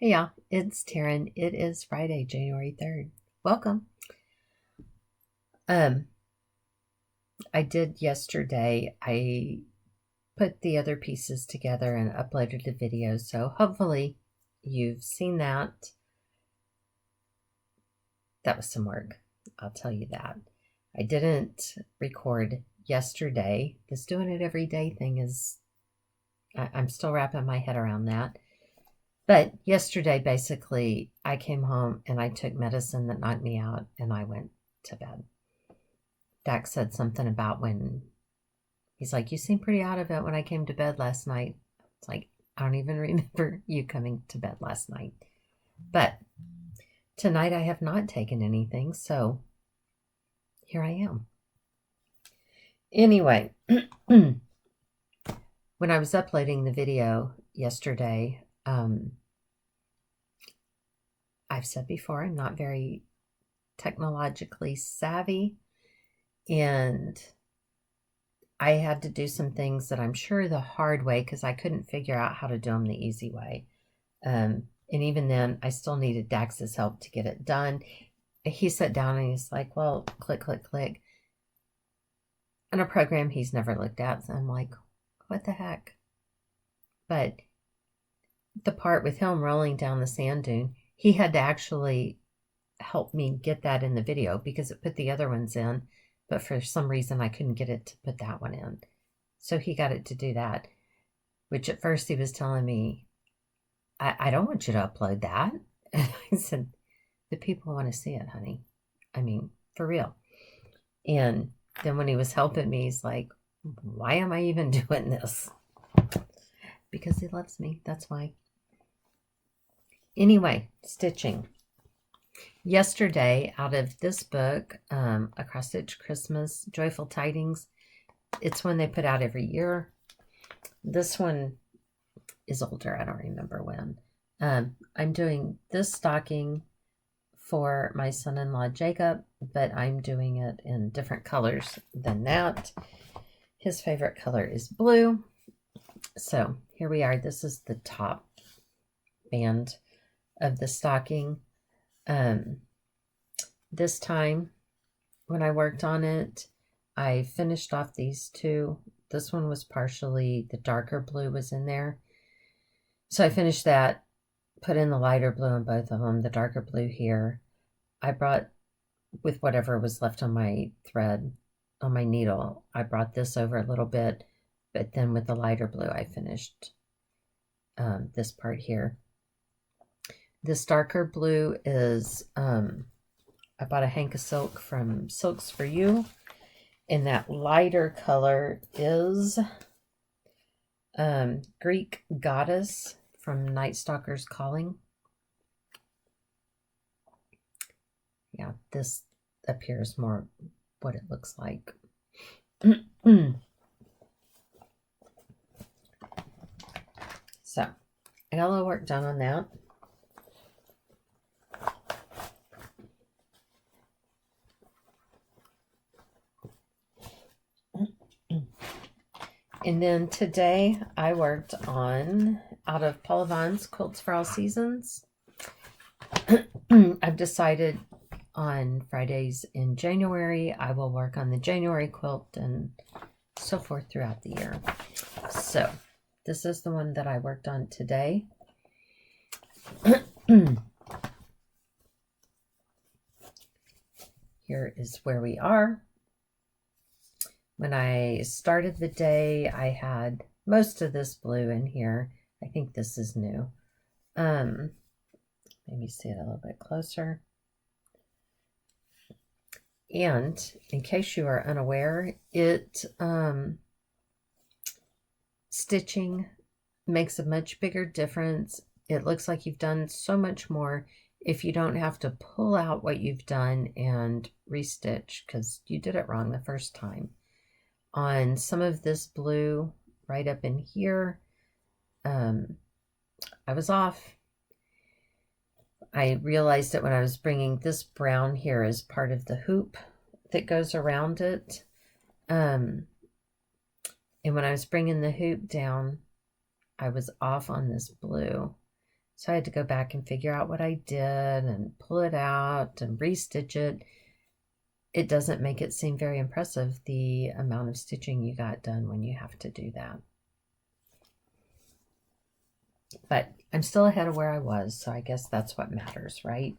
Hey y'all, it's Taryn. It is Friday, January 3rd. Welcome. Um, I did yesterday. I put the other pieces together and uploaded a video, so hopefully you've seen that. That was some work, I'll tell you that. I didn't record yesterday. This doing it every day thing is, I'm still wrapping my head around that. But yesterday, basically, I came home and I took medicine that knocked me out and I went to bed. Dax said something about when he's like, "You seem pretty out of it when I came to bed last night." It's like, I don't even remember you coming to bed last night. But tonight I have not taken anything, so here I am. Anyway, when I was uploading the video yesterday, I've said before, I'm not very technologically savvy, and I had to do some things that I'm sure the hard way because I couldn't figure out how to do them the easy way. And even then, I still needed Dax's help to get it done. He sat down and he's like, well, click, click, click. And a program he's never looked at. So I'm like, what the heck? But the part with him rolling down the sand dune, he had to actually help me get that in the video because it put the other ones in. But for some reason, I couldn't get it to put that one in. So he got it to do that, which at first he was telling me, I don't want you to upload that. And I said, the people want to see it, honey. I mean, for real. And then when he was helping me, he's like, why am I even doing this? Because he loves me. That's why. Anyway, stitching. Yesterday, out of this book, A Cross Stitch Christmas, Joyful Tidings, it's one they put out every year. This one is older. I don't remember when. I'm doing this stocking for my son-in-law, Jacob, but I'm doing it in different colors than that. His favorite color is blue. So here we are. This is the top band of the stocking. This time when I worked on it, I finished off these two. This one was partially, the darker blue was in there. So I finished that, put in the lighter blue in both of them, the darker blue here. I brought, with whatever was left on my thread, on my needle, I brought this over a little bit, but then with the lighter blue, I finished this part here. This darker blue is, I bought a hank of silk from Silks for You. And that lighter color is Greek Goddess from Night Stalker's Calling. Yeah, this appears more what it looks like. So, I got a little work done on that. And then today I worked on, out of Paula Vaughn's Quilts for All Seasons. I've decided on Fridays in January, I will work on the January quilt and so forth throughout the year. So this is the one that I worked on today. Here is where we are. When I started the day, I had most of this blue in here. I think this is new. Maybe see it a little bit closer. And in case you are unaware, stitching makes a much bigger difference. It looks like you've done so much more if you don't have to pull out what you've done and restitch because you did it wrong the first time. On some of this blue right up in here, I was off. I realized that when I was bringing this brown here as part of the hoop that goes around it, and when I was bringing the hoop down, I was off on this blue. So I had to go back and figure out what I did and pull it out and restitch it. It doesn't make it seem very impressive, the amount of stitching you got done when you have to do that. But I'm still ahead of where I was, so I guess that's what matters, right?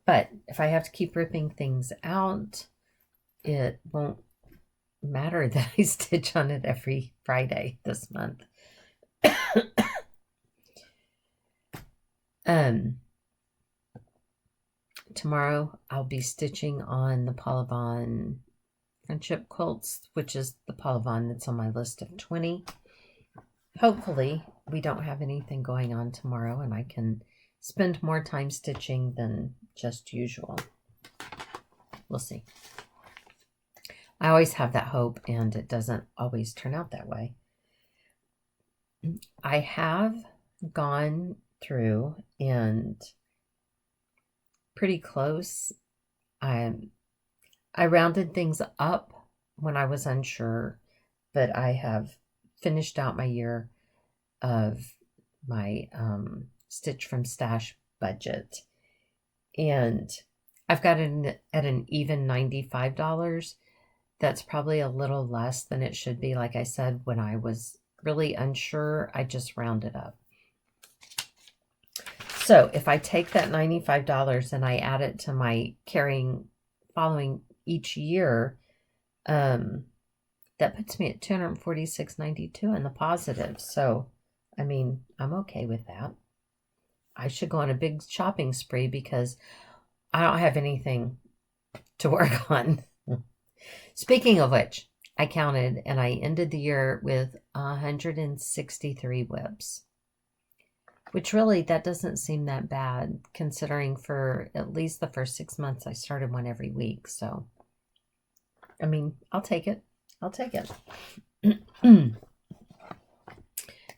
But if I have to keep ripping things out, it won't matter that I stitch on it every Friday this month. Tomorrow I'll be stitching on the Polyvon Friendship Quilts, which is the Polyvon that's on my list of 20. Hopefully we don't have anything going on tomorrow and I can spend more time stitching than just usual. We'll see. I always have that hope, and it doesn't always turn out that way. I have gone through and pretty close. I rounded things up when I was unsure, but I have finished out my year of my Stitch from Stash budget. And I've got it at an even $95. That's probably a little less than it should be. Like I said, when I was really unsure, I just rounded up. So if I take that $95 and I add it to my following each year, that puts me at $246.92 in the positive. So, I mean, I'm okay with that. I should go on a big shopping spree because I don't have anything to work on. Speaking of which, I counted and I ended the year with 163 whips, which really, that doesn't seem that bad considering for at least the first 6 months I started one every week. So, I mean, I'll take it. I'll take it.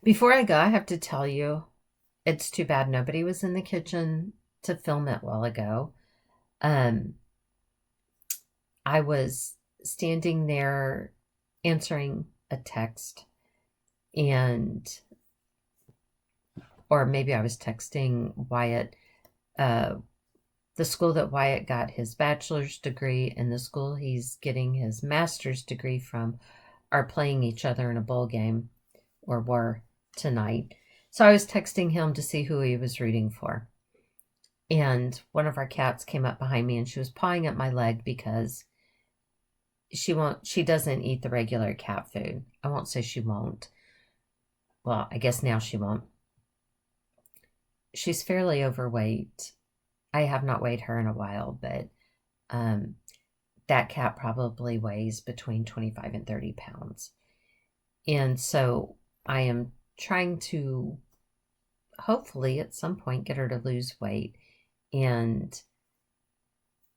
Before I go, I have to tell you, it's too bad nobody was in the kitchen to film it a while ago. I was standing there answering a text, or maybe I was texting Wyatt. The school that Wyatt got his bachelor's degree and the school he's getting his master's degree from are playing each other in a bowl game, or were tonight. So I was texting him to see who he was rooting for. And one of our cats came up behind me and she was pawing at my leg because she doesn't eat the regular cat food. I won't say she won't. Well, I guess now she won't. She's fairly overweight. I have not weighed her in a while, but that cat probably weighs between 25 and 30 pounds. And so I am trying to hopefully at some point get her to lose weight, and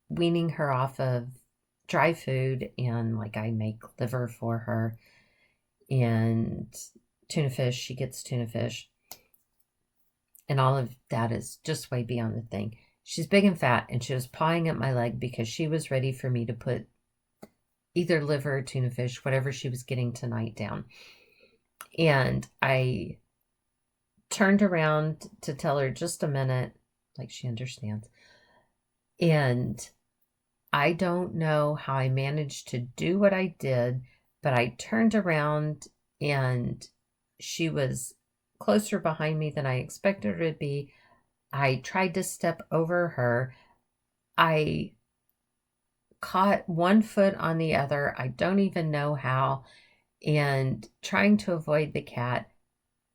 weaning her off of dry food, and like I make liver for her and tuna fish. She gets tuna fish. And all of that is just way beyond the thing. She's big and fat, and she was pawing at my leg because she was ready for me to put either liver or tuna fish, whatever she was getting tonight, down. And I turned around to tell her just a minute, like she understands. And I don't know how I managed to do what I did, but I turned around and she was closer behind me than I expected her to be. I tried to step over her. I caught one foot on the other. I don't even know how. And trying to avoid the cat,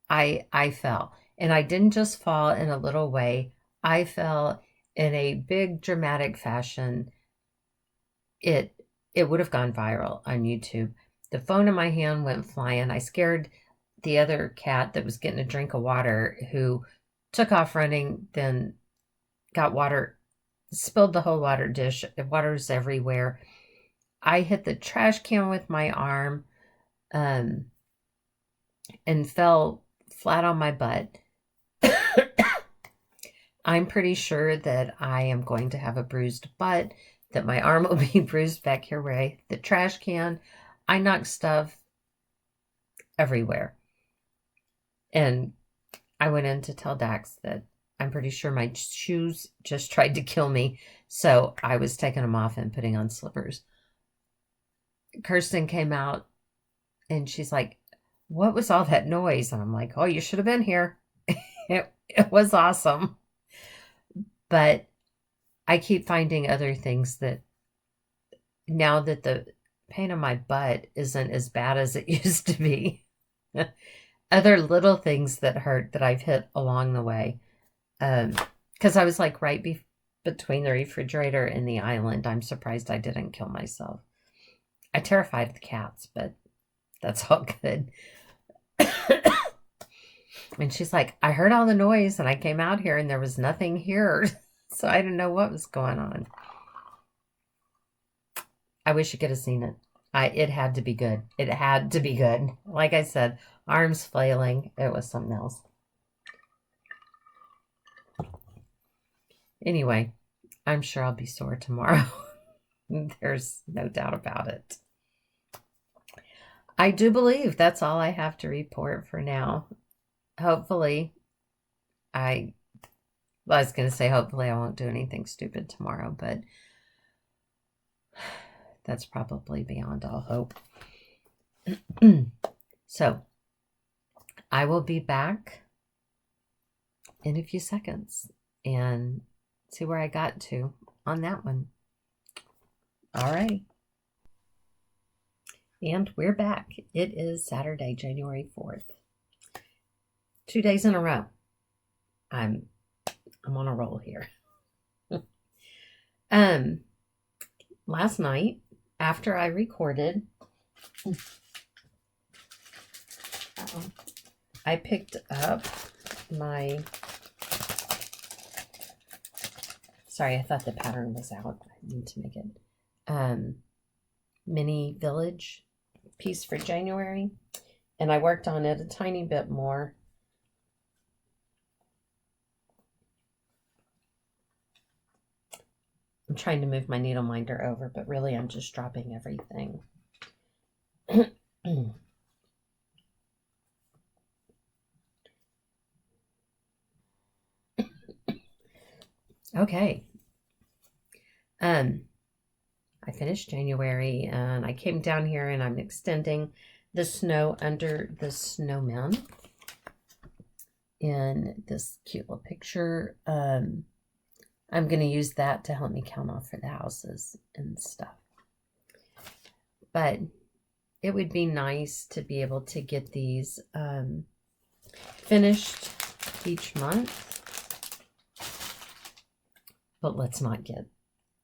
I fell. And I didn't just fall in a little way. I fell in a big dramatic fashion. It would have gone viral on YouTube. The phone in my hand went flying. I scared the other cat that was getting a drink of water, who took off running, then got water, spilled the whole water dish. Water's everywhere. I hit the trash can with my arm and fell flat on my butt. I'm pretty sure that I am going to have a bruised butt, that my arm will be bruised back here where I hit the trash can. I knocked stuff everywhere. And I went in to tell Dax that I'm pretty sure my shoes just tried to kill me. So I was taking them off and putting on slippers. Kirsten came out and she's like, what was all that noise? And I'm like, oh, you should have been here. It was awesome. But I keep finding other things that now that the pain on my butt isn't as bad as it used to be. Other little things that hurt that I've hit along the way. Because I was like right between the refrigerator and the island. I'm surprised I didn't kill myself. I terrified the cats, but that's all good. And she's like, I heard all the noise and I came out here and there was nothing here. So I didn't know what was going on. I wish you could have seen it. It had to be good. It had to be good. Like I said, arms flailing. It was something else. Anyway, I'm sure I'll be sore tomorrow. There's no doubt about it. I do believe that's all I have to report for now. Hopefully, I was going to say hopefully I won't do anything stupid tomorrow, but that's probably beyond all hope. So, I will be back in a few seconds and see where I got to on that one. All right. And we're back. It is Saturday, January 4th. 2 days in a row. I'm on a roll here. Last night, after I recorded, I picked up my, sorry, I thought the pattern was out. I need to make it, mini village piece for January. And I worked on it a tiny bit more. I'm trying to move my needle minder over, but really I'm just dropping everything. Okay. I finished January and I came down here and I'm extending the snow under the snowman in this cute little picture. I'm going to use that to help me count off for the houses and stuff. But it would be nice to be able to get these finished each month. But let's not get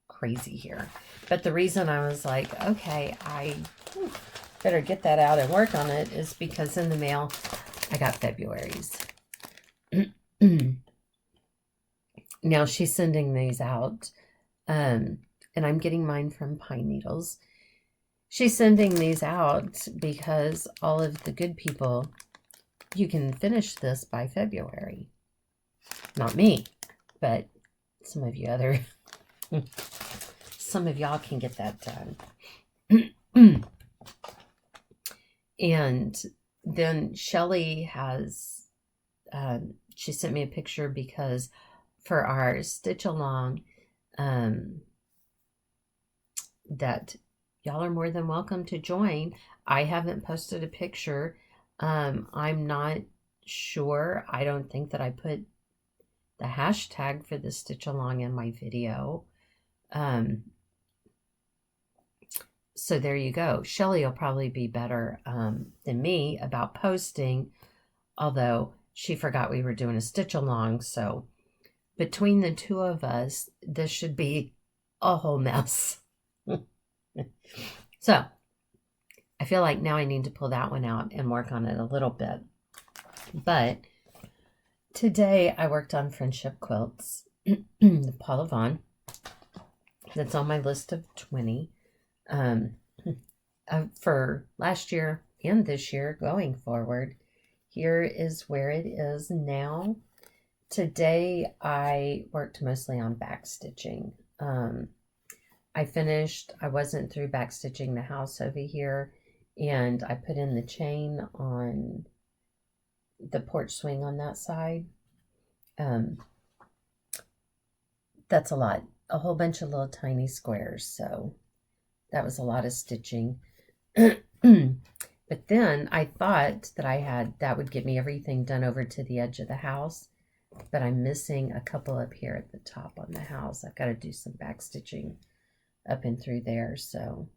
crazy here. But the reason I was like, okay, I better get that out and work on it is because in the mail, I got February's. Now she's sending these out, and I'm getting mine from Pine Needles. She's sending these out because all of the good people, you can finish this by February. Not me, but some of you other, some of y'all can get that done. And then Shelly has, she sent me a picture because for our stitch along, that y'all are more than welcome to join. I haven't posted a picture. I'm not sure. I don't think that I put the hashtag for the stitch along in my video. So there you go. Shelly will probably be better than me about posting, although she forgot we were doing a stitch along. So between the two of us, this should be a whole mess. So I feel like now I need to pull that one out and work on it a little bit. But today I worked on friendship quilts, the Paula Vaughn. That's on my list of 20 for last year and this year going forward. Here is where it is now. Today I worked mostly on back stitching. I wasn't through back stitching the house over here, and I put in the chain on the porch swing on that side. that's a lot. A whole bunch of little tiny squares. So that was a lot of stitching. But then I thought that would get me everything done over to the edge of the house. But I'm missing a couple up here at the top on the house. I've got to do some back stitching up and through there. So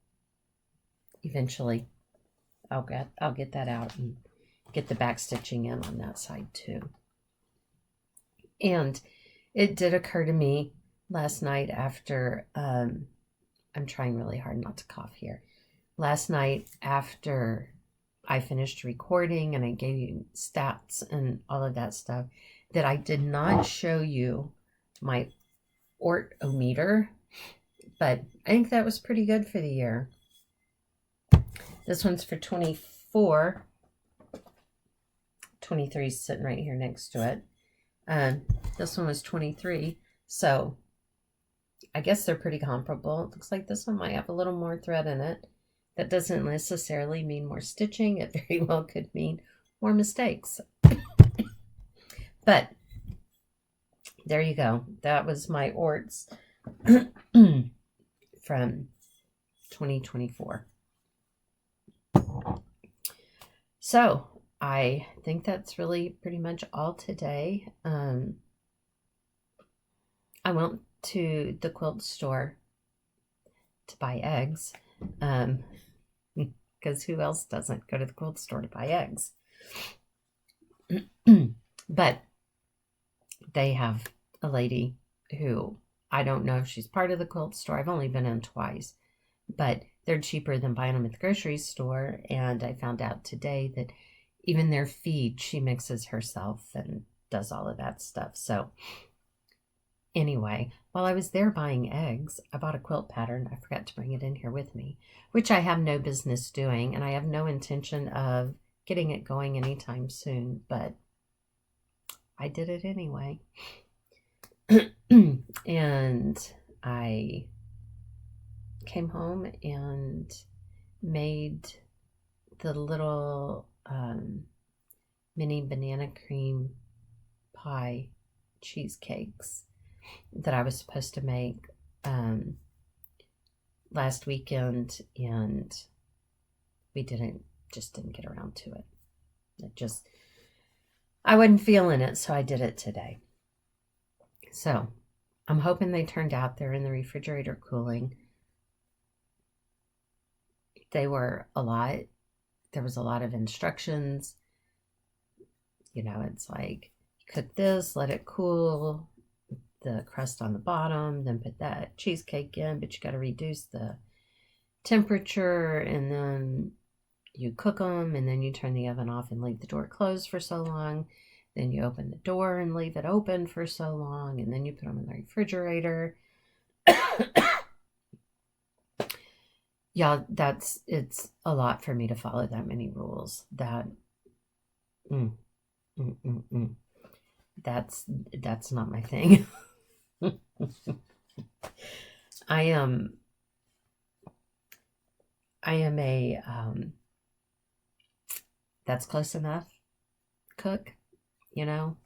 eventually I'll get that out and get the back stitching in on that side too. And it did occur to me last night after, I'm trying really hard not to cough here. Last night after I finished recording and I gave you stats and all of that stuff, that I did not show you my ortometer, but I think that was pretty good for the year. This one's for 24. 23 is sitting right here next to it. This one was 23. So I guess they're pretty comparable. It looks like this one might have a little more thread in it. That doesn't necessarily mean more stitching. It very well could mean more mistakes. But there you go. That was my orts from 2024. So I think that's really pretty much all today. I went to the quilt store to buy eggs, because who else doesn't go to the quilt store to buy eggs? But they have a lady who, I don't know if she's part of the quilt store. I've only been in twice, but they're cheaper than buying them at the grocery store. And I found out today that even their feed, she mixes herself and does all of that stuff. So anyway, while I was there buying eggs, I bought a quilt pattern. I forgot to bring it in here with me, which I have no business doing, and I have no intention of getting it going anytime soon, but I did it anyway. And I came home and made the little mini banana cream pie cheesecakes that I was supposed to make last weekend, and we just didn't get around to it. I wasn't feeling it, so I did it today. So I'm hoping they turned out. They're in the refrigerator cooling. They were a lot. There was a lot of instructions. You know, it's like, cook this, let it cool, the crust on the bottom, then put that cheesecake in, but you got to reduce the temperature, and then you cook them, and then you turn the oven off and leave the door closed for so long. Then you open the door and leave it open for so long, and then you put them in the refrigerator. Yeah, it's a lot for me to follow that many rules. That's not my thing. I am a that's close enough cook, you know.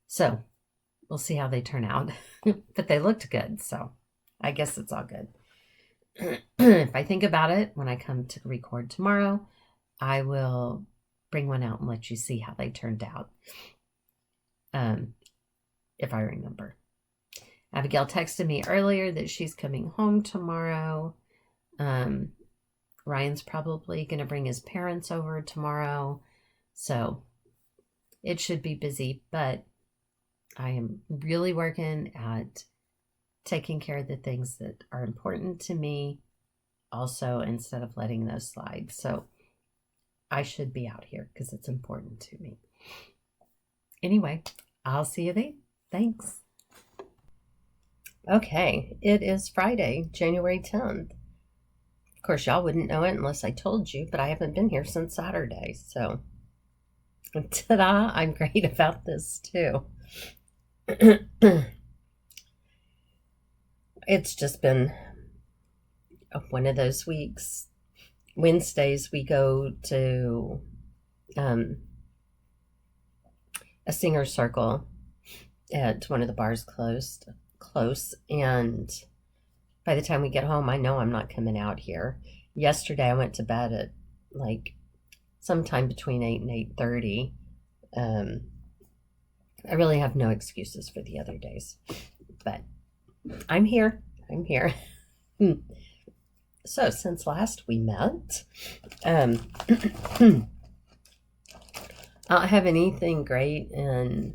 So we'll see how they turn out. But they looked good, so I guess it's all good. If I think about it when I come to record tomorrow, I will bring one out and let you see how they turned out. If I remember. Abigail texted me earlier that she's coming home tomorrow. Ryan's probably going to bring his parents over tomorrow. So it should be busy, but I am really working at taking care of the things that are important to me also, instead of letting those slide. So I should be out here because it's important to me. Anyway, I'll see you then. Thanks. Okay, it is Friday, January 10th. Of course, y'all wouldn't know it unless I told you, but I haven't been here since Saturday. So, ta-da, I'm great about this too. It's just been one of those weeks. Wednesdays we go to a singer circle at one of the bars close, and by the time we get home, I know I'm not coming out here. Yesterday, I went to bed at like sometime between 8 and 8:30. I really have no excuses for the other days, but I'm here. So since last we met, I don't have anything great and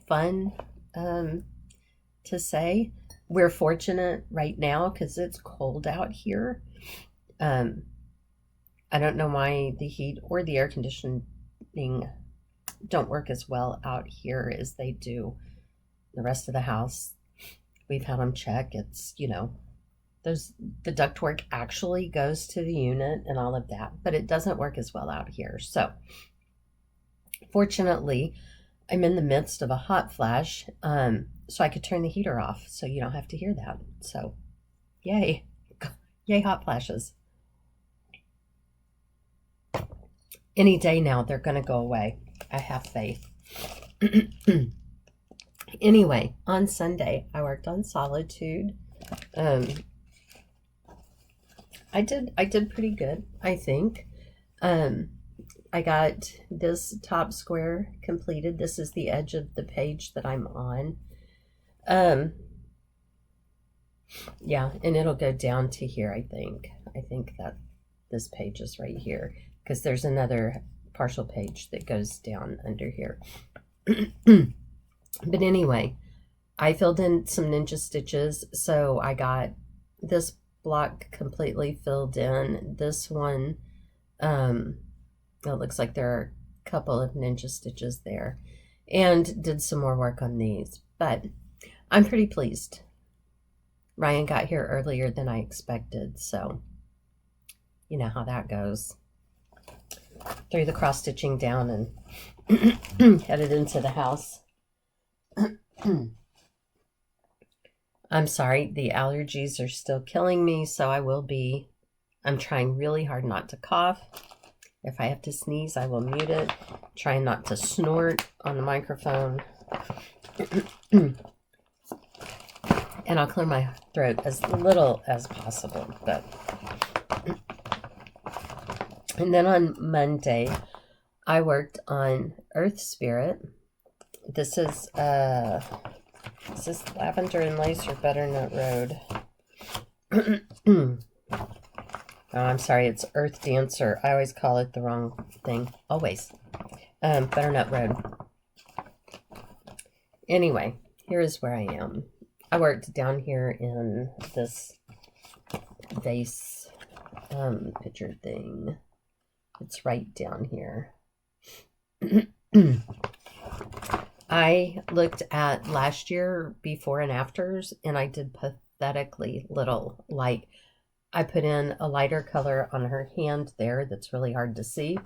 fun to say. We're fortunate right now because it's cold out here. I don't know why the heat or the air conditioning don't work as well out here as they do the rest of the house. We've had them check. It's, the ductwork actually goes to the unit and all of that, but it doesn't work as well out here. So fortunately, I'm in the midst of a hot flash, so I could turn the heater off so you don't have to hear that. So yay hot flashes. Any day now they're going to go away. I have faith. Anyway, on Sunday I worked on Solitude. I did pretty good, I think. I got this top square completed. This is the edge of the page that I'm on. Yeah, and it'll go down to here, I think. I think that this page is right here because there's another partial page that goes down under here. But anyway, I filled in some ninja stitches, so I got this block completely filled in. This one, it looks like there are a couple of ninja stitches there, and did some more work on these, but I'm pretty pleased. Ryan got here earlier than I expected, so you know how that goes. Threw the cross stitching down and headed into the house. I'm sorry, the allergies are still killing me, so I'm trying really hard not to cough. If I have to sneeze, I will mute it. Trying not to snort on the microphone. And I'll clear my throat as little as possible. And then on Monday, I worked on Earth Spirit. This is Lavender and Lace or Butternut Road? Oh, I'm sorry, it's Earth Dancer. I always call it the wrong thing. Always. Butternut Road. Anyway, here is where I am. I worked down here in this vase picture thing. It's right down here. I looked at last year before and afters, and I did pathetically little. Like, I put in a lighter color on her hand there that's really hard to see,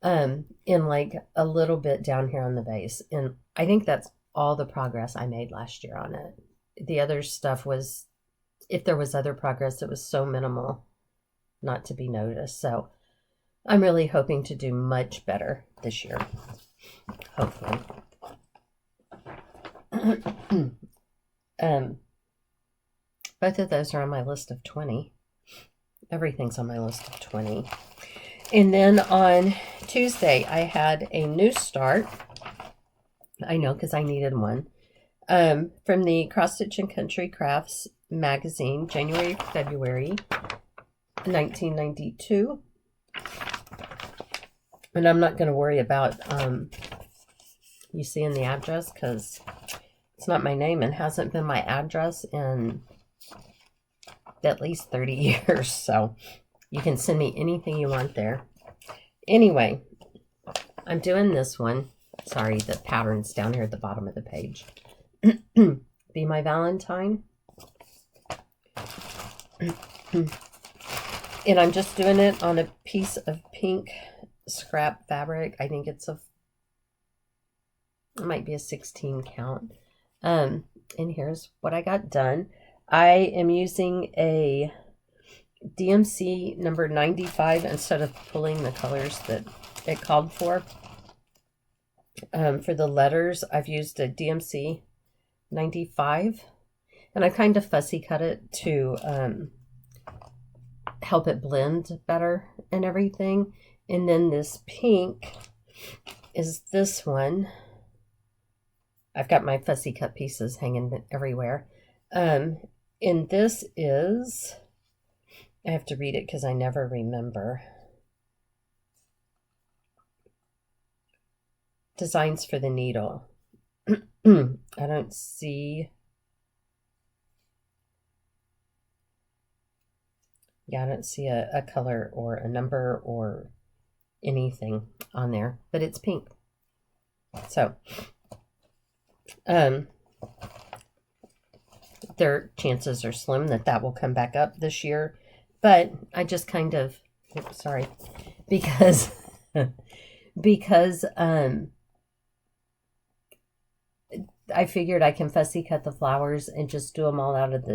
and like a little bit down here on the base. And I think that's all the progress I made last year on it. The other stuff was, if there was other progress, it was so minimal not to be noticed. So I'm really hoping to do much better this year. Hopefully. Both of those are on my list of 20. Everything's on my list of 20. And then on Tuesday, I had a new start. I know, because I needed one. From the Cross Stitch and Country Crafts magazine, January, February 1992. And I'm not going to worry about you seeing the address, because it's not my name and hasn't been my address in at least 30 years. So you can send me anything you want there. Anyway, I'm doing this one. Sorry, the pattern's down here at the bottom of the page. Be My Valentine. And I'm just doing it on a piece of pink scrap fabric. I think it might be a 16 count. And here's what I got done. I am using a DMC number 95 instead of pulling the colors that it called for. For the letters, I've used a DMC 95, and I kind of fussy cut it to help it blend better and everything. And then this pink is this one. I've got my fussy cut pieces hanging everywhere. And this is, I have to read it because I never remember. Designs for the needle. I don't see. Yeah, I don't see a color or a number or anything on there, but it's pink. So, their chances are slim that will come back up this year, but I just kind of, oops, sorry, because I figured I can fussy cut the flowers and just do them all out of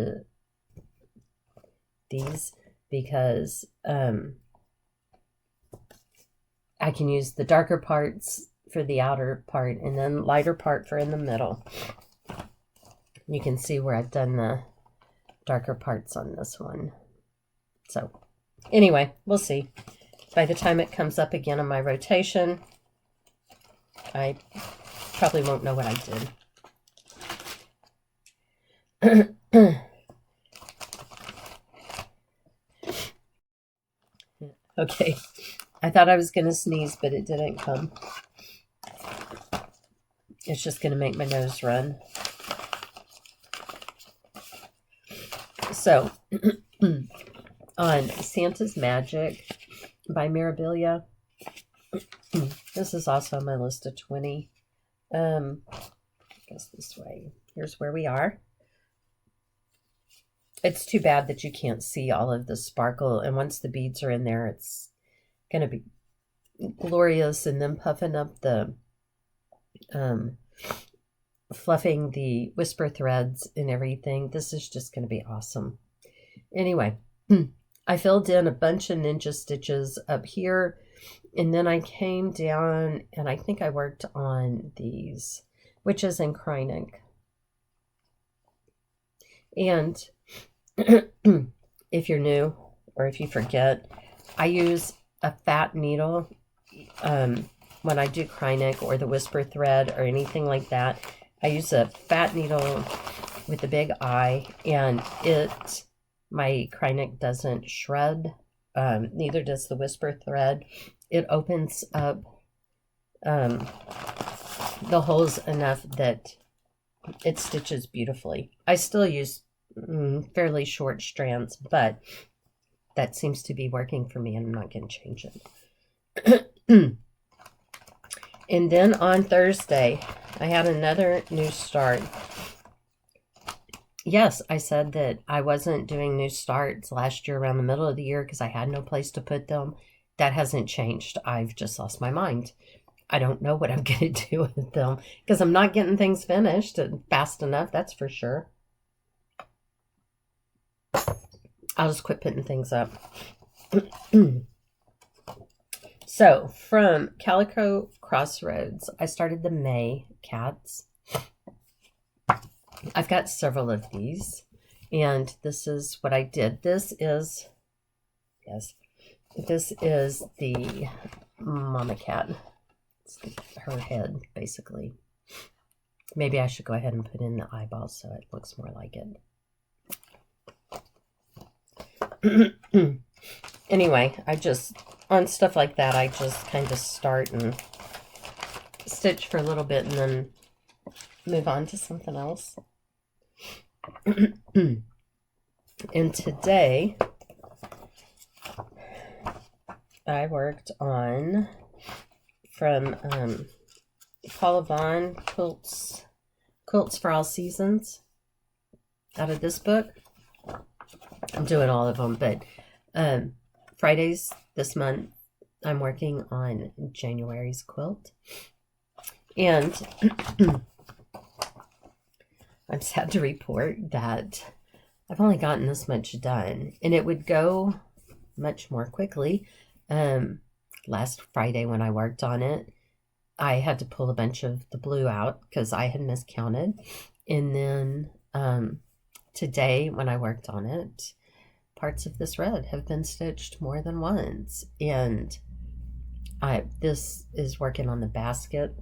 these because I can use the darker parts for the outer part and then lighter part for in the middle. You can see where I've done the darker parts on this one. So anyway, we'll see. By the time it comes up again on my rotation, I probably won't know what I did. Okay, I thought I was going to sneeze, but it didn't come. It's just going to make my nose run. So, on Santa's Magic by Mirabilia, this is also on my list of 20. I guess this way. Here's where we are. It's too bad that you can't see all of the sparkle, and once the beads are in there, it's going to be glorious. And then puffing up the, fluffing the whisper threads and everything. This is just going to be awesome. Anyway, I filled in a bunch of ninja stitches up here, and then I came down, and I think I worked on these, which is in Krynic. And if you're new or if you forget, I use a fat needle when I do Krynic or the whisper thread or anything like that. I use a fat needle with a big eye, and my Krynic doesn't shred, neither does the whisper thread. It opens up the holes enough that it stitches beautifully. I still use fairly short strands, but that seems to be working for me, and I'm not going to change it. And then on Thursday, I had another new start. Yes, I said that I wasn't doing new starts last year around the middle of the year because I had no place to put them. That hasn't changed. I've just lost my mind. I don't know what I'm going to do with them because I'm not getting things finished fast enough, that's for sure. I'll just quit putting things up. So, from Calico Crossroads, I started the May cats. I've got several of these, and this is what I did. This is the mama cat. It's her head, basically. Maybe I should go ahead and put in the eyeballs so it looks more like it. Anyway, on stuff like that, I just kind of start and stitch for a little bit and then move on to something else. And today, I worked on, from Paula Vaughn, Quilts for All Seasons, out of this book. I'm doing all of them, but Fridays this month, I'm working on January's quilt. And I'm sad to report that I've only gotten this much done, and it would go much more quickly last Friday when I worked on it. I had to pull a bunch of the blue out because I had miscounted. And then today, when I worked on it, parts of this red have been stitched more than once. And this is working on the basket.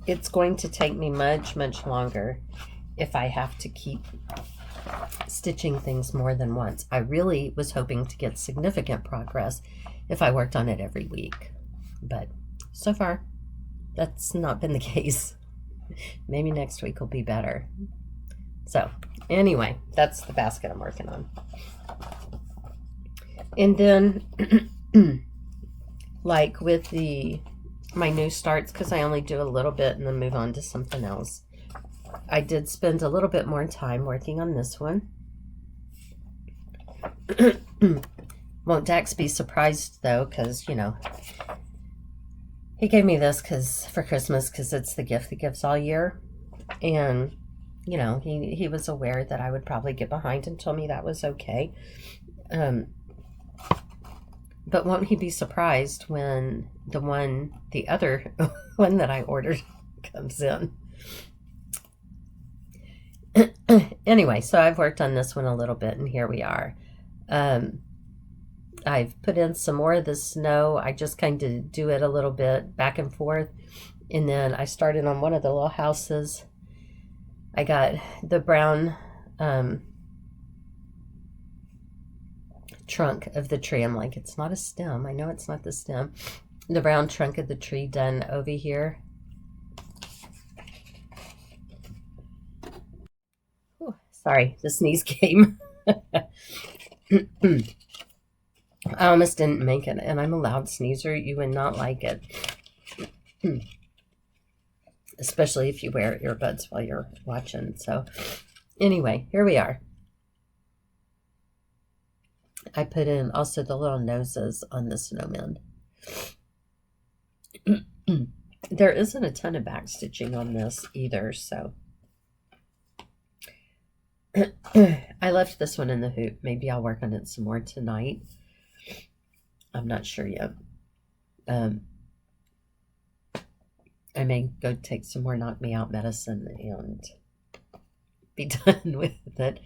It's going to take me much, much longer if I have to keep stitching things more than once. I really was hoping to get significant progress if I worked on it every week. But so far, that's not been the case. Maybe next week will be better. So anyway, that's the basket I'm working on. And then like with my new starts, because I only do a little bit and then move on to something else, I did spend a little bit more time working on this one. Won't Dax be surprised though, because, you know, he gave me this for Christmas because it's the gift that gives all year. And, you know, he was aware that I would probably get behind and told me that was okay. But won't he be surprised when the other one that I ordered comes in? Anyway, so I've worked on this one a little bit, and here we are. I've put in some more of the snow. I just kind of do it a little bit back and forth. And then I started on one of the little houses. I got the brown trunk of the tree. I'm like, it's not a stem. I know it's not the stem. The brown trunk of the tree done over here. Ooh, sorry, the sneeze came. I almost didn't make it, and I'm a loud sneezer. You would not like it. Especially if you wear earbuds while you're watching. So anyway, here we are. I put in also the little noses on the snowmen. There isn't a ton of back stitching on this either, so I left this one in the hoop. Maybe I'll work on it some more tonight. I'm not sure yet. I may go take some more knock me out medicine and be done with it.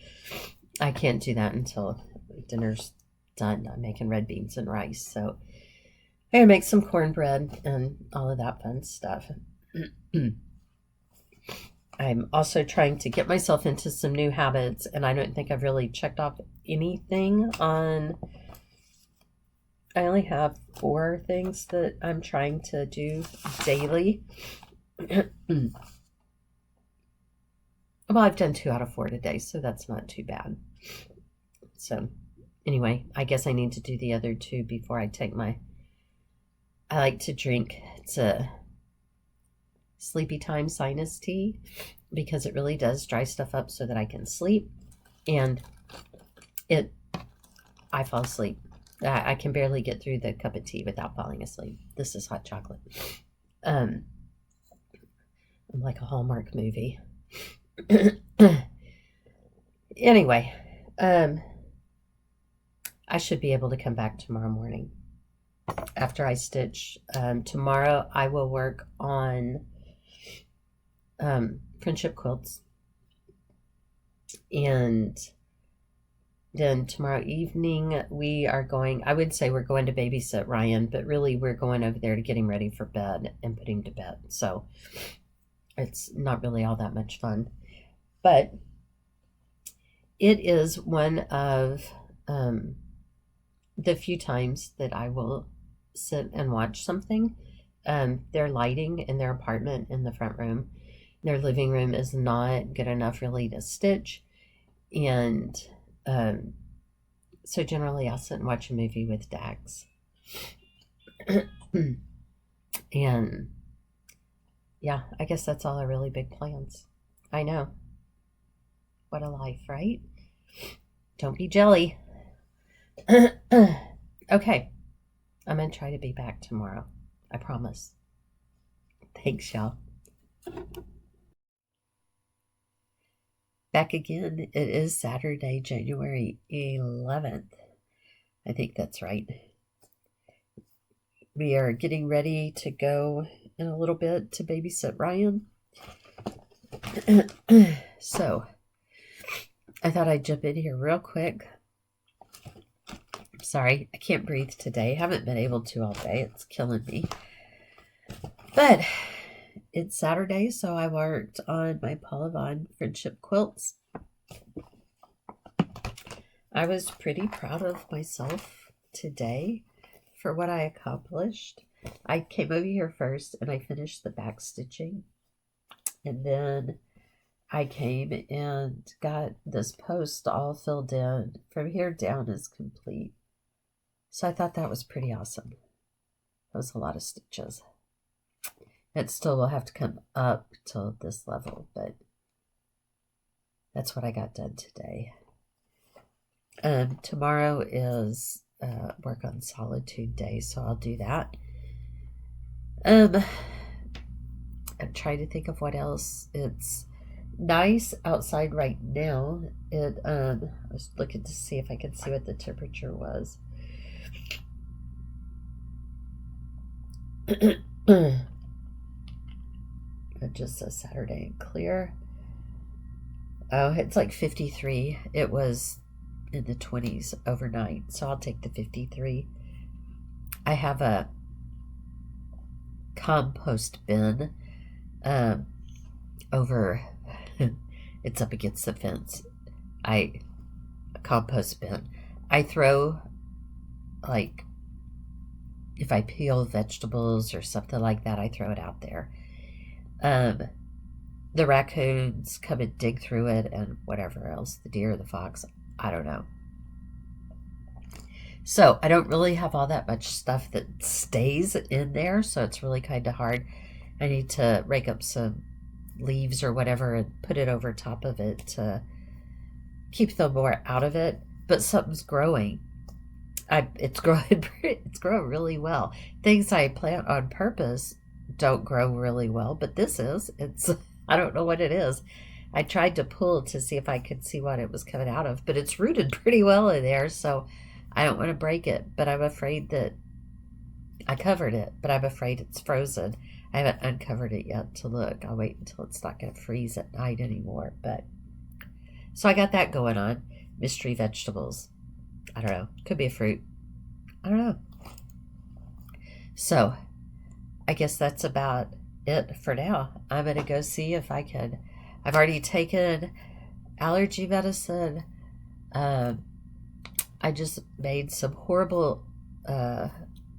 I can't do that until dinner's done. I'm making red beans and rice, so I'm gonna make some cornbread and all of that fun stuff. I'm also trying to get myself into some new habits, and I don't think I've really checked off anything on. I only have 4 things that I'm trying to do daily. Well, I've done 2 out of 4 today, so that's not too bad. So anyway, I guess I need to do the other 2 before I take I like to drink, it's a sleepy time sinus tea, because it really does dry stuff up so that I can sleep. And I fall asleep. I can barely get through the cup of tea without falling asleep. This is hot chocolate. I'm like a Hallmark movie. Anyway, I should be able to come back tomorrow morning after I stitch. Tomorrow I will work on friendship quilts, and then tomorrow evening we are going, I would say we're going to babysit Ryan, but really we're going over there to get him ready for bed and put him to bed. So it's not really all that much fun, but it is one of the few times that I will sit and watch something. Their lighting in their apartment in the front room, their living room is not good enough really to stitch. And so generally I'll sit and watch a movie with Dax. And yeah, I guess that's all our really big plans. I know. What a life, right? Don't be jelly. Okay. I'm going to try to be back tomorrow. I promise. Thanks, y'all. Back again. It is Saturday, January 11th. I think that's right. We are getting ready to go in a little bit to babysit Ryan. So I thought I'd jump in here real quick. Sorry, I can't breathe today. Haven't been able to all day. It's killing me. But it's Saturday, so I worked on my Paula Vaughn friendship quilts. I was pretty proud of myself today for what I accomplished. I came over here first and I finished the back stitching. And then I came and got this post all filled in. From here down is complete. So I thought that was pretty awesome. That was a lot of stitches. It still will have to come up to this level, but that's what I got done today. Tomorrow is work on solitude day, so I'll do that. I'm trying to think of what else. It's nice outside right now. I was looking to see if I could see what the temperature was. It just says Saturday and clear. Oh, it's like 53. It was in the 20s overnight, so I'll take the 53. I have a compost bin over it's up against the fence. A compost bin. I throw, like, if I peel vegetables or something like that, I throw it out there. The raccoons come and dig through it, and whatever else, the deer, the fox, I don't know. So I don't really have all that much stuff that stays in there, so it's really kind of hard. I need to rake up some leaves or whatever and put it over top of it to keep the more out of it. But something's growing. It's growing really well. Things I plant on purpose don't grow really well, but this is. I don't know what it is. I tried to pull to see if I could see what it was coming out of, but it's rooted pretty well in there, so I don't want to break it, but I'm afraid that I covered it, but I'm afraid it's frozen. I haven't uncovered it yet to look. I'll wait until it's not going to freeze at night anymore, but so I got that going on. Mystery vegetables. I don't know. Could be a fruit. I don't know. So I guess that's about it for now. I'm going to go see if I can. I've already taken allergy medicine. I just made some horrible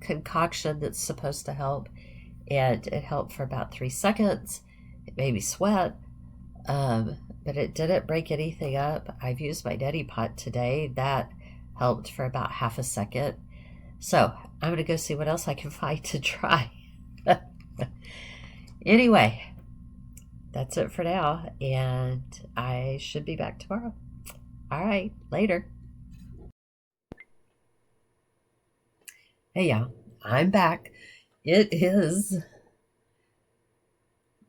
concoction that's supposed to help, and it helped for about 3 seconds. It made me sweat, but it didn't break anything up. I've used my neti pot today. That helped for about half a second. So I'm going to go see what else I can find to try. Anyway, that's it for now, and I should be back tomorrow. All right, later. Hey, y'all, I'm back. It is,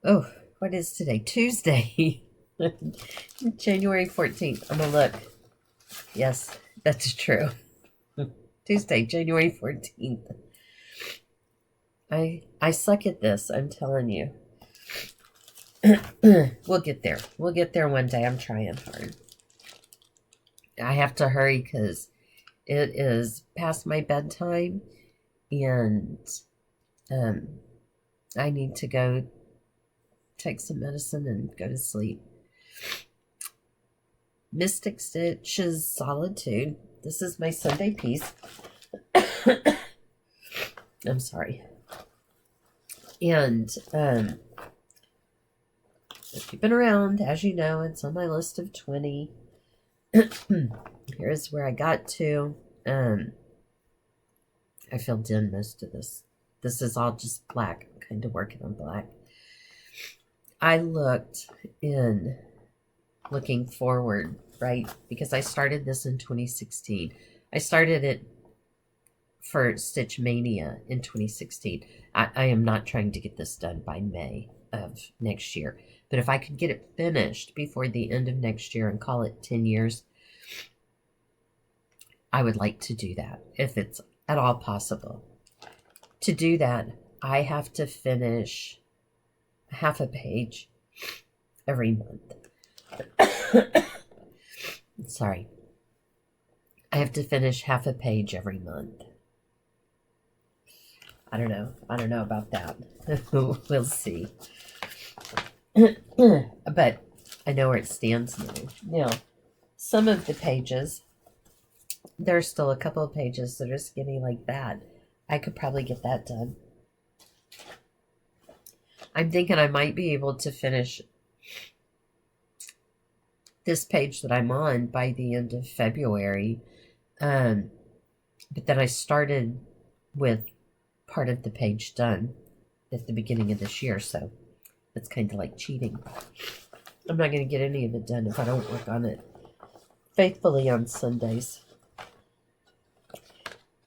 what is today? Tuesday, January 14th. I'm going to look. Yes, that's true. Tuesday, January 14th. I suck at this, I'm telling you. We'll get there. We'll get there one day. I'm trying hard. I have to hurry because it is past my bedtime, and I need to go take some medicine and go to sleep. Mystic Stitches Solitude. This is my Sunday piece. I'm sorry. And if you've been around, as you know, it's on my list of 20. Here's where I got to. I filled in most of this. This is all just black. I'm kind of working on black. I looked in looking forward, right? Because I started this in 2016. I started it for Stitch Mania in 2016. I am not trying to get this done by May of next year. But if I could get it finished before the end of next year and call it 10 years, I would like to do that if it's at all possible. To do that, I have to finish half a page every month. Sorry. I have to finish half a page every month. I don't know. I don't know about that. We'll see. But I know where it stands now. Now, some of the pages, there's still a couple of pages that are skinny like that. I could probably get that done. I'm thinking I might be able to finish this page that I'm on by the end of February. But then I started with part of the page done at the beginning of this year, so that's kind of like cheating. I'm not going to get any of it done if I don't work on it faithfully on Sundays.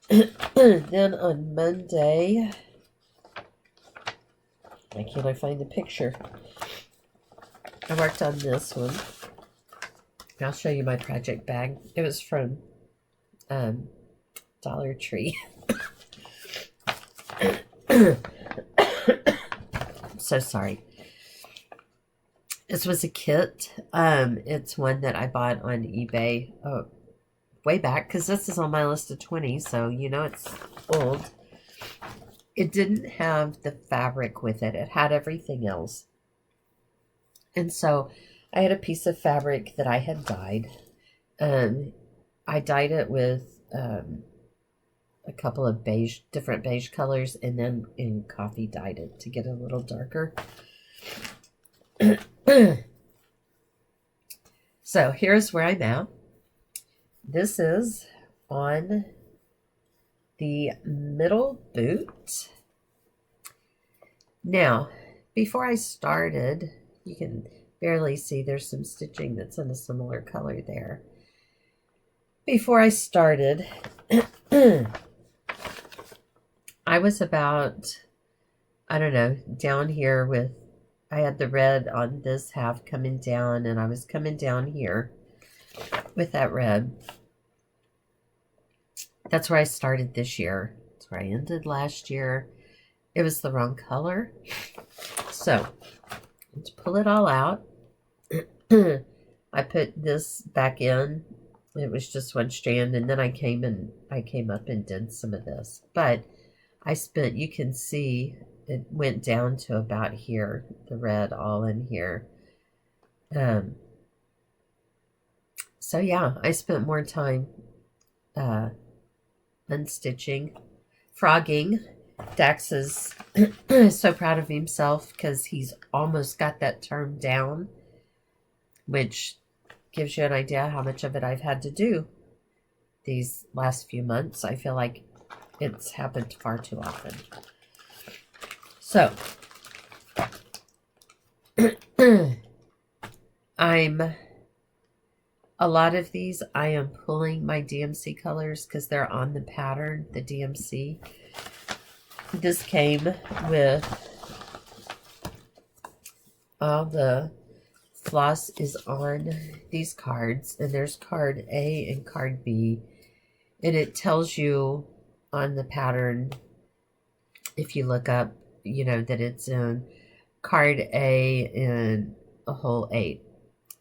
Then on Monday, why can't I find the picture? I worked on this one. I'll show you my project bag. It was from Dollar Tree. So sorry. This was a kit. It's one that I bought on eBay way back, because this is on my list of 20, so you know it's old. It didn't have the fabric with it. It had everything else. And so I had a piece of fabric that I had dyed. I dyed it with a couple of different beige colors, and then in coffee dyed it to get a little darker. So here's where I'm at. This is on the middle boot. Now, before I started, you can barely see there's some stitching that's in a similar color there. Before I started, I was about, I don't know, down here with, I had the red on this half coming down, and I was coming down here with that red. That's where I started this year. That's where I ended last year. It was the wrong color. So, let's pull it all out. I put this back in. It was just one strand, and then I came up and did some of this. But I spent, you can see, it went down to about here, the red all in here. So yeah, I spent more time unstitching, frogging. Dax is so proud of himself because he's almost got that term down, which gives you an idea how much of it I've had to do these last few months. I feel like it's happened far too often. So, a lot of these, I am pulling my DMC colors because they're on the pattern, the DMC. This came with all the floss is on these cards, and there's card A and card B, and it tells you on the pattern, if you look up, you know, that it's in card A in a whole 8,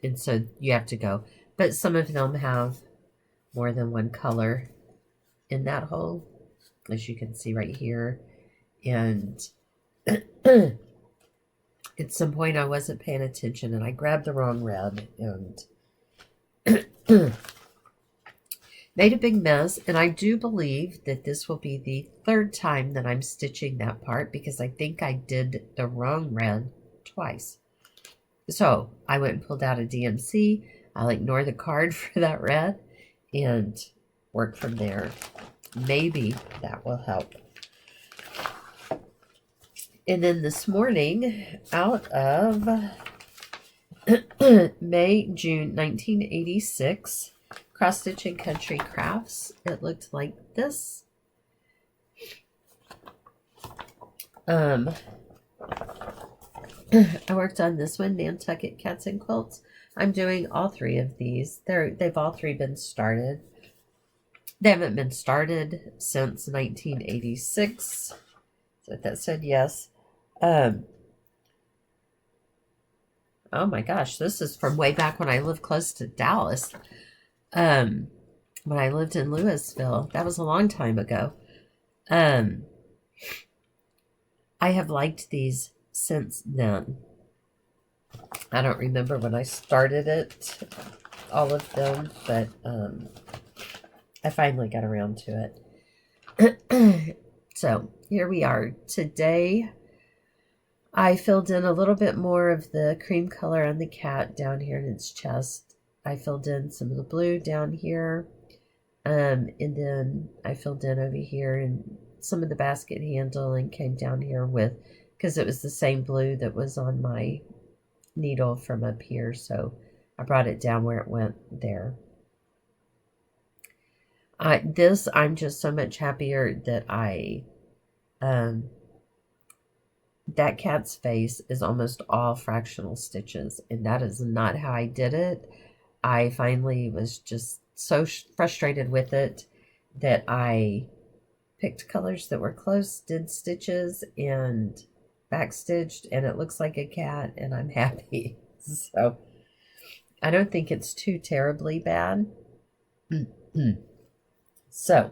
and so you have to go. But some of them have more than one color in that hole, as you can see right here. And at some point I wasn't paying attention, and I grabbed the wrong red and made a big mess. And I do believe that this will be the 3rd time that I'm stitching that part, because I think I did the wrong red twice. So I went and pulled out a DMC. I'll ignore the card for that red and work from there. Maybe that will help. And then this morning, out of May-June 1986, Cross Stitching Country Crafts, it looked like this. I worked on this one, Nantucket Cats and Quilts. I'm doing all 3 of these. They've all 3 been started. They haven't been started since 1986. So that said yes. Um, oh my gosh, this is from way back when I lived close to Dallas. Um, when I lived in Louisville. That was a long time ago. Um, I have liked these since then. I don't remember when I started it, all of them, but I finally got around to it. So here we are. Today I filled in a little bit more of the cream color on the cat down here in its chest. I filled in some of the blue down here. And then I filled in over here and some of the basket handle and came down here with, because it was the same blue that was on my needle from up here. So I brought it down where it went there. I'm just so much happier that that cat's face is almost all fractional stitches, and that is not how I did it. I finally was just so frustrated with it that I picked colors that were close, did stitches, and backstitched, and it looks like a cat, and I'm happy. So I don't think it's too terribly bad. So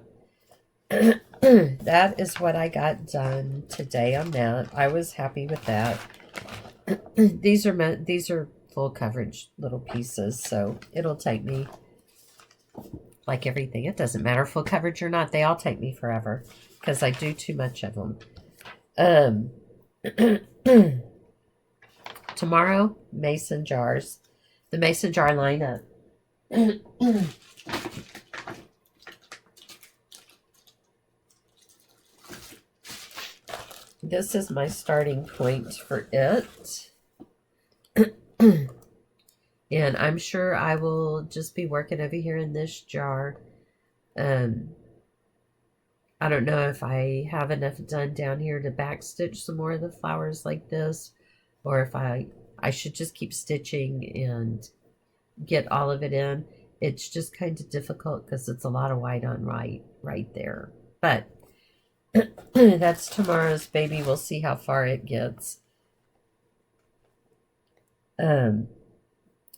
that is what I got done today on that. I was happy with that. These are full coverage little pieces, so it'll take me, like everything, it doesn't matter full coverage or not, they all take me forever because I do too much of them. Tomorrow, mason jars. The mason jar lineup. This is my starting point for it. And I'm sure I will just be working over here in this jar. I don't know if I have enough done down here to backstitch some more of the flowers like this, or if I should just keep stitching and get all of it in. It's just kind of difficult because it's a lot of white on right there. But that's tomorrow's baby. We'll see how far it gets. And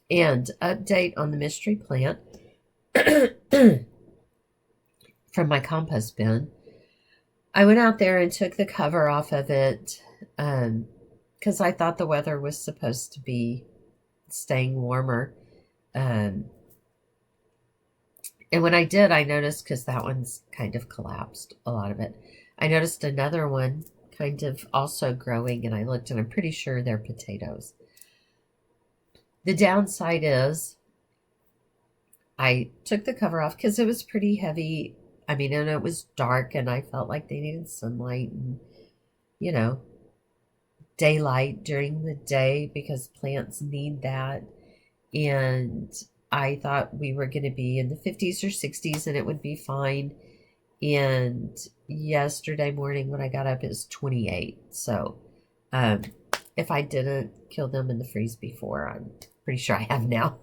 update on the mystery plant from my compost bin. I went out there and took the cover off of it because I thought the weather was supposed to be staying warmer. And when I did, I noticed, because that one's kind of collapsed, a lot of it. I noticed another one kind of also growing, and I looked, and I'm pretty sure they're potatoes. The downside is I took the cover off because it was pretty heavy. I mean, and it was dark, and I felt like they needed sunlight and, daylight during the day because plants need that. And I thought we were going to be in the 50s or 60s and it would be fine. And yesterday morning when I got up, it was 28. So if I didn't kill them in the freeze before, I'm pretty sure I have now.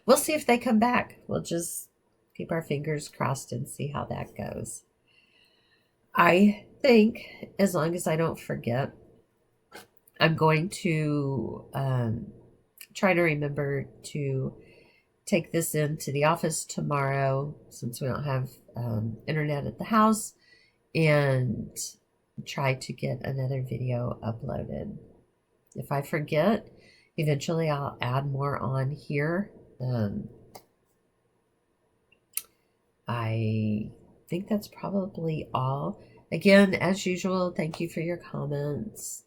We'll see if they come back. We'll just keep our fingers crossed and see how that goes. I think, as long as I don't forget, I'm going to try to remember to take this into the office tomorrow, since we don't have internet at the house, and try to get another video uploaded. If I forget, eventually I'll add more on here. I think that's probably all. Again, as usual, thank you for your comments,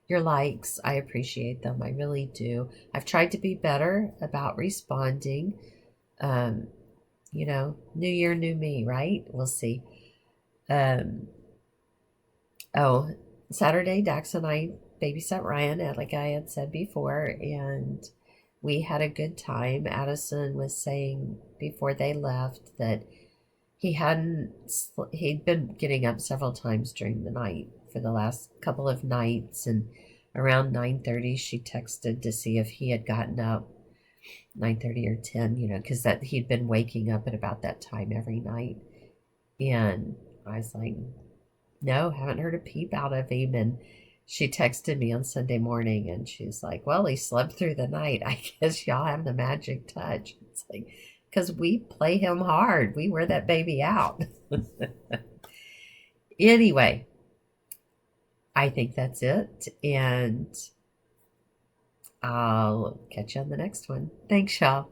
your likes. I appreciate them. I really do. I've tried to be better about responding. New year, new me, right? We'll see. Saturday, Dax and I babysat Ryan, like I had said before, and we had a good time. Addison was saying before they left that he'd been getting up several times during the night for the last couple of nights, and around 9:30 she texted to see if he had gotten up, 9:30 or 10, because that he'd been waking up at about that time every night. And I was like, No, haven't heard a peep out of him. And she texted me on Sunday morning and she's like, well, he slept through the night. I guess y'all have the magic touch. It's like, because we play him hard. We wear that baby out. Anyway, I think that's it. And I'll catch you on the next one. Thanks, y'all.